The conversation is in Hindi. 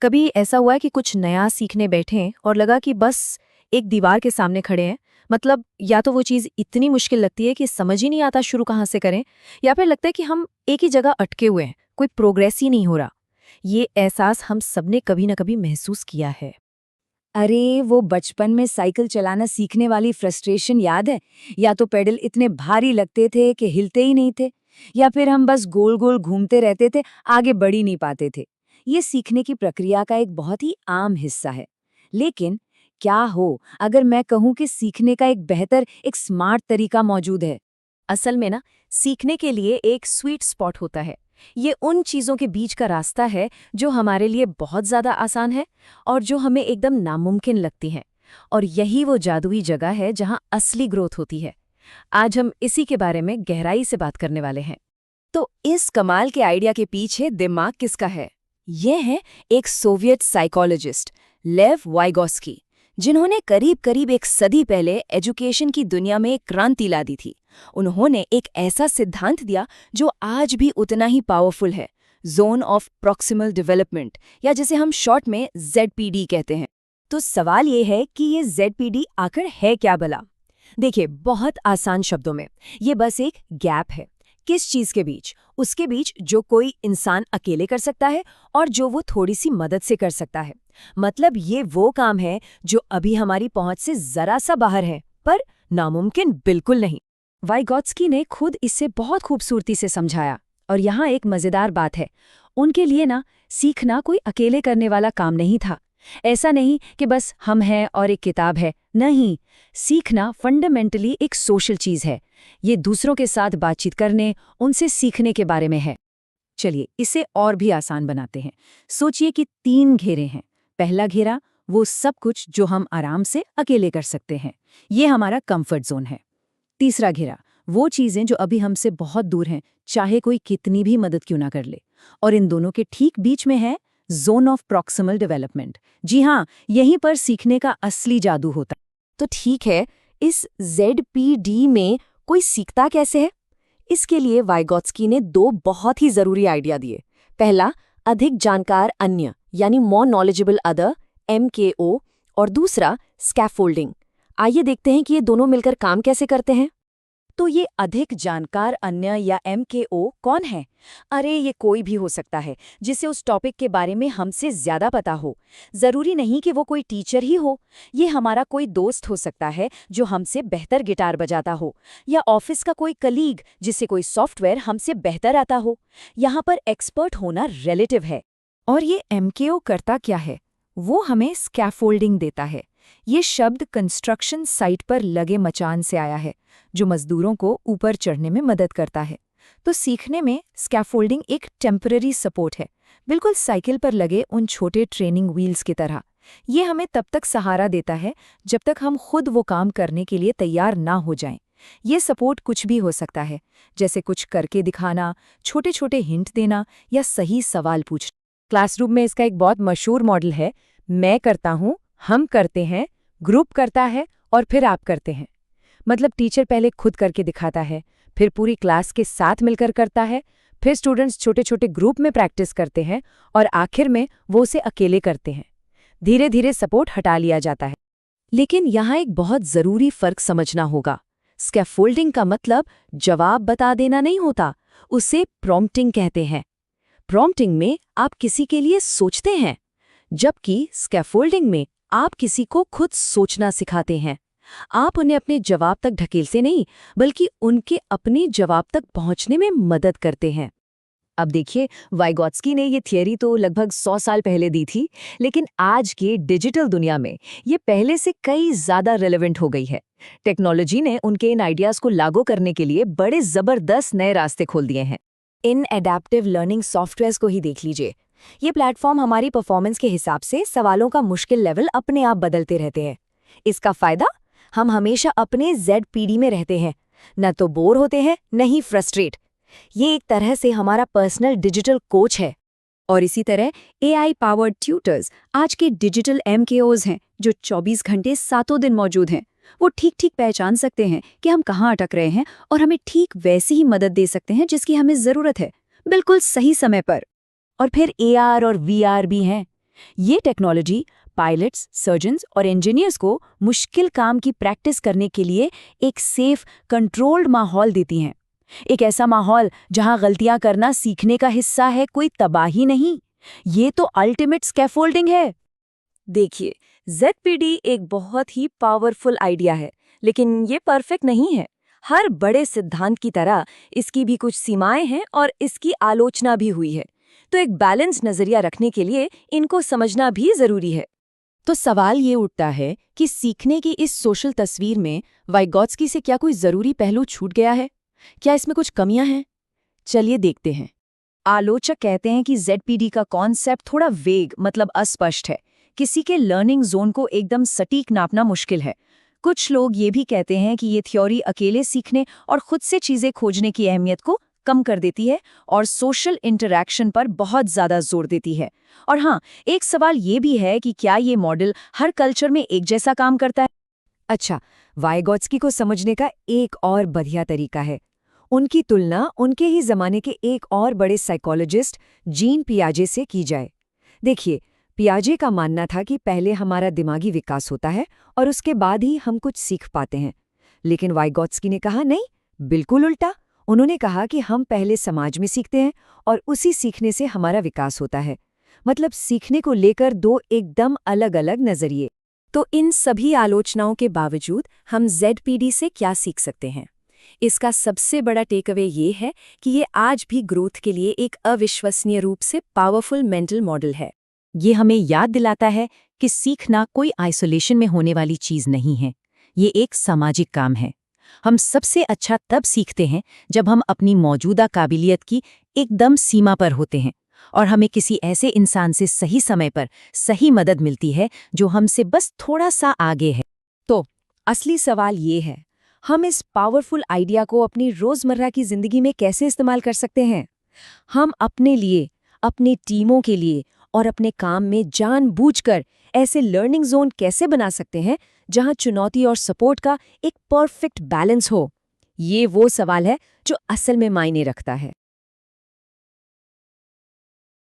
कभी ऐसा हुआ है कि कुछ नया सीखने बैठे हैं और लगा कि बस एक दीवार के सामने खड़े हैं। मतलब या तो वो चीज़ इतनी मुश्किल लगती है कि समझ ही नहीं आता शुरू कहाँ से करें, या फिर लगता है कि हम एक ही जगह अटके हुए हैं, कोई प्रोग्रेस ही नहीं हो रहा। ये एहसास हम सबने कभी न कभी महसूस किया है। अरे वो बचपन में साइकिल चलाना सीखने वाली फ्रस्ट्रेशन याद है? या तो पेडल इतने भारी लगते थे कि हिलते ही नहीं थे, या फिर हम बस गोल गोल घूमते रहते थे, आगे बढ़ ही नहीं पाते थे। ये सीखने की प्रक्रिया का एक बहुत ही आम हिस्सा है। लेकिन क्या हो अगर मैं कहूँ कि सीखने का एक बेहतर, एक स्मार्ट तरीका मौजूद है? असल में ना, सीखने के लिए एक स्वीट स्पॉट होता है। ये उन चीज़ों के बीच का रास्ता है जो हमारे लिए बहुत ज़्यादा आसान है और जो हमें एकदम नामुमकिन लगती हैं। और यही वो जादुई जगह है जहाँ असली ग्रोथ होती है। आज हम इसी के बारे में गहराई से बात करने वाले हैं। तो इस कमाल के आइडिया के पीछे दिमाग किसका है? ये है एक सोवियत साइकोलॉजिस्ट, लेव वाइगोस्की, जिन्होंने करीब करीब एक सदी पहले एजुकेशन की दुनिया में एक क्रांति ला दी थी। उन्होंने एक ऐसा सिद्धांत दिया जो आज भी उतना ही पावरफुल है, जोन ऑफ प्रॉक्सिमल डेवलपमेंट, या जिसे हम शॉर्ट में ZPD कहते हैं। तो सवाल ये है कि ये ZPD आखिर है क्या भला? देखिए, बहुत आसान शब्दों में ये बस एक गैप है। किस चीज के बीच? उसके बीच जो कोई इंसान अकेले कर सकता है और जो वो थोड़ी सी मदद से कर सकता है। मतलब ये वो काम है जो अभी हमारी पहुंच से जरा सा बाहर है, पर नामुमकिन बिल्कुल नहीं। वाइगोत्स्की ने खुद इसे बहुत खूबसूरती से समझाया। और यहाँ एक मजेदार बात है, उनके लिए ना सीखना कोई अकेले करने वाला काम नहीं था। ऐसा नहीं कि बस हम हैं और एक किताब है, नहीं। सीखना फंडामेंटली एक सोशल चीज है। ये दूसरों के साथ बातचीत करने, उनसे सीखने के बारे में है। चलिए इसे और भी आसान बनाते हैं। सोचिए कि 3 घेरे हैं। पहला घेरा, वो सब कुछ जो हम आराम से अकेले कर सकते हैं, ये हमारा कंफर्ट जोन है। तीसरा घेरा, वो चीजें जो अभी हमसे बहुत दूर हैं, चाहे कोई कितनी भी मदद क्यों ना कर ले। और इन दोनों के ठीक बीच में है जोन ऑफ प्रॉक्सिमल डेवलपमेंट। जी हाँ, यहीं पर सीखने का असली जादू होता है। तो ठीक है, इस ZPD में कोई सीखता कैसे है? इसके लिए वाइगोत्स्की ने 2 बहुत ही जरूरी आइडिया दिए। पहला, अधिक जानकार अन्य यानी मोर नॉलेजेबल अदर, MKO। और दूसरा, स्कैफोल्डिंग। आइए देखते हैं कि ये दोनों मिलकर काम कैसे करते हैं। तो ये अधिक जानकार अन्य या MKO कौन है? अरे ये कोई भी हो सकता है जिसे उस टॉपिक के बारे में हमसे ज्यादा पता हो। जरूरी नहीं कि वो कोई टीचर ही हो। ये हमारा कोई दोस्त हो सकता है जो हमसे बेहतर गिटार बजाता हो, या ऑफिस का कोई कलीग जिसे कोई सॉफ्टवेयर हमसे बेहतर आता हो। यहाँ पर एक्सपर्ट होना रिलेटिव है। और ये MKO करता क्या है? वो हमें स्कैफोल्डिंग देता है। ये शब्द कंस्ट्रक्शन साइट पर लगे मचान से आया है, जो मजदूरों को ऊपर चढ़ने में मदद करता है। तो सीखने में स्कैफोल्डिंग एक टेम्पररी सपोर्ट है, बिल्कुल साइकिल पर लगे उन छोटे ट्रेनिंग व्हील्स की तरह। ये हमें तब तक सहारा देता है जब तक हम खुद वो काम करने के लिए तैयार ना हो जाएं। ये सपोर्ट कुछ भी हो सकता है, जैसे कुछ करके दिखाना, छोटे छोटे हिंट देना, या सही सवाल पूछना। क्लासरूम में इसका एक बहुत मशहूर मॉडल है, मैं करता हूँ, हम करते हैं, ग्रुप करता है और फिर आप करते हैं। मतलब टीचर पहले खुद करके दिखाता है, फिर पूरी क्लास के साथ मिलकर करता है, फिर स्टूडेंट्स छोटे छोटे ग्रुप में प्रैक्टिस करते हैं और आखिर में वो उसे अकेले करते हैं। धीरे धीरे सपोर्ट हटा लिया जाता है। लेकिन यहाँ एक बहुत ज़रूरी फ़र्क समझना होगा। स्कैफोल्डिंग का मतलब जवाब बता देना नहीं होता, उसे प्रॉम्प्टिंग कहते हैं। प्रॉम्प्टिंग में आप किसी के लिए सोचते हैं, जबकि स्कैफोल्डिंग में आप किसी को खुद सोचना सिखाते हैं। आप उन्हें अपने जवाब तक ढकेलते नहीं, बल्कि उनके अपने जवाब तक पहुंचने में मदद करते हैं। अब देखिए, वाइगोत्स्की ने ये थियरी तो लगभग 100 साल पहले दी थी, लेकिन आज के डिजिटल दुनिया में ये पहले से कई ज़्यादा रेलेवेंट हो गई है। टेक्नोलॉजी ने उनके इन आइडियाज़ को लागू करने के लिए बड़े ज़बरदस्त नए रास्ते खोल दिए हैं। इन एडेप्टिव लर्निंग सॉफ्टवेयर्स को ही देख लीजिए। ये प्लेटफॉर्म हमारी परफॉर्मेंस के हिसाब से सवालों का मुश्किल लेवल अपने आप बदलते रहते हैं। इसका फायदा, हम हमेशा अपने ZPD में रहते हैं, न तो बोर होते हैं न ही फ्रस्ट्रेट। ये एक तरह से हमारा पर्सनल डिजिटल कोच है। और इसी तरह AI पावर्ड ट्यूटर्स आज के डिजिटल MKOs हैं, जो 24 घंटे सातों दिन मौजूद हैं। वो ठीक ठीक पहचान सकते हैं कि हम कहाँ अटक रहे हैं और हमें ठीक वैसी ही मदद दे सकते हैं जिसकी हमें ज़रूरत है, बिल्कुल सही समय पर। और फिर AR और VR भी हैं। ये टेक्नोलॉजी पायलट्स, सर्जन्स और इंजीनियर्स को मुश्किल काम की प्रैक्टिस करने के लिए एक सेफ, कंट्रोल्ड माहौल देती हैं। एक ऐसा माहौल जहां गलतियां करना सीखने का हिस्सा है, कोई तबाही नहीं। ये तो अल्टीमेट स्कैफोल्डिंग है। देखिए, ZPD एक बहुत ही पावरफुल आइडिया है, लेकिन ये परफेक्ट नहीं है। हर बड़े सिद्धांत की तरह इसकी भी कुछ सीमाएं हैं और इसकी आलोचना भी हुई है। तो एक बैलेंस नजरिया रखने के लिए इनको समझना भी जरूरी है। तो सवाल ये उठता है कि सीखने की इस सोशल तस्वीर में वाइगॉत्स्की से क्या कोई जरूरी पहलू छूट गया है? क्या इसमें कुछ कमियां हैं? चलिए देखते हैं। आलोचक कहते हैं कि ZPD का कॉन्सेप्ट थोड़ा वेग, मतलब अस्पष्ट है। किसी के लर्निंग जोन को एकदम सटीक नापना मुश्किल है। कुछ लोग ये भी कहते हैं कि ये थ्योरी अकेले सीखने और खुद से चीजें खोजने की अहमियत को कम कर देती है और सोशल इंटरैक्शन पर बहुत ज्यादा जोर देती है। और हाँ, एक सवाल ये भी है कि क्या ये मॉडल हर कल्चर में एक जैसा काम करता है? अच्छा, वाइगॉत्स्की को समझने का एक और बढ़िया तरीका है। उनकी तुलना उनके ही जमाने के एक और बड़े साइकोलॉजिस्ट जीन पियाजे से की जाए। देखिए, पियाजे का मानना था कि पहले हमारा दिमागी विकास होता है और उसके बाद ही हम कुछ सीख पाते हैं। लेकिन वाइगॉत्स्की ने कहा नहीं, बिल्कुल उल्टा। उन्होंने कहा कि हम पहले समाज में सीखते हैं और उसी सीखने से हमारा विकास होता है। मतलब सीखने को लेकर दो एकदम अलग-अलग नजरिए। तो इन सभी आलोचनाओं के बावजूद हम ZPD से क्या सीख सकते हैं? इसका सबसे बड़ा टेकअवे ये है कि ये आज भी ग्रोथ के लिए एक अविश्वसनीय रूप से पावरफुल मेंटल मॉडल है। ये हमें याद दिलाता है कि सीखना कोई आइसोलेशन में होने वाली चीज नहीं है। ये एक सामाजिक काम है। हम सबसे अच्छा तब सीखते हैं जब हम अपनी मौजूदा काबिलियत की एकदम सीमा पर होते हैं और हमें किसी ऐसे इंसान से सही समय पर सही मदद मिलती है जो हमसे बस थोड़ा सा आगे है। तो असली सवाल ये है, हम इस पावरफुल आइडिया को अपनी रोजमर्रा की जिंदगी में कैसे इस्तेमाल कर सकते हैं? हम अपने लिए, अपनी टीमों के लिए और अपने काम में जानबूझकर ऐसे लर्निंग जोन कैसे बना सकते हैं जहां चुनौती और सपोर्ट का एक परफेक्ट बैलेंस हो? ये वो सवाल है जो असल में मायने रखता है।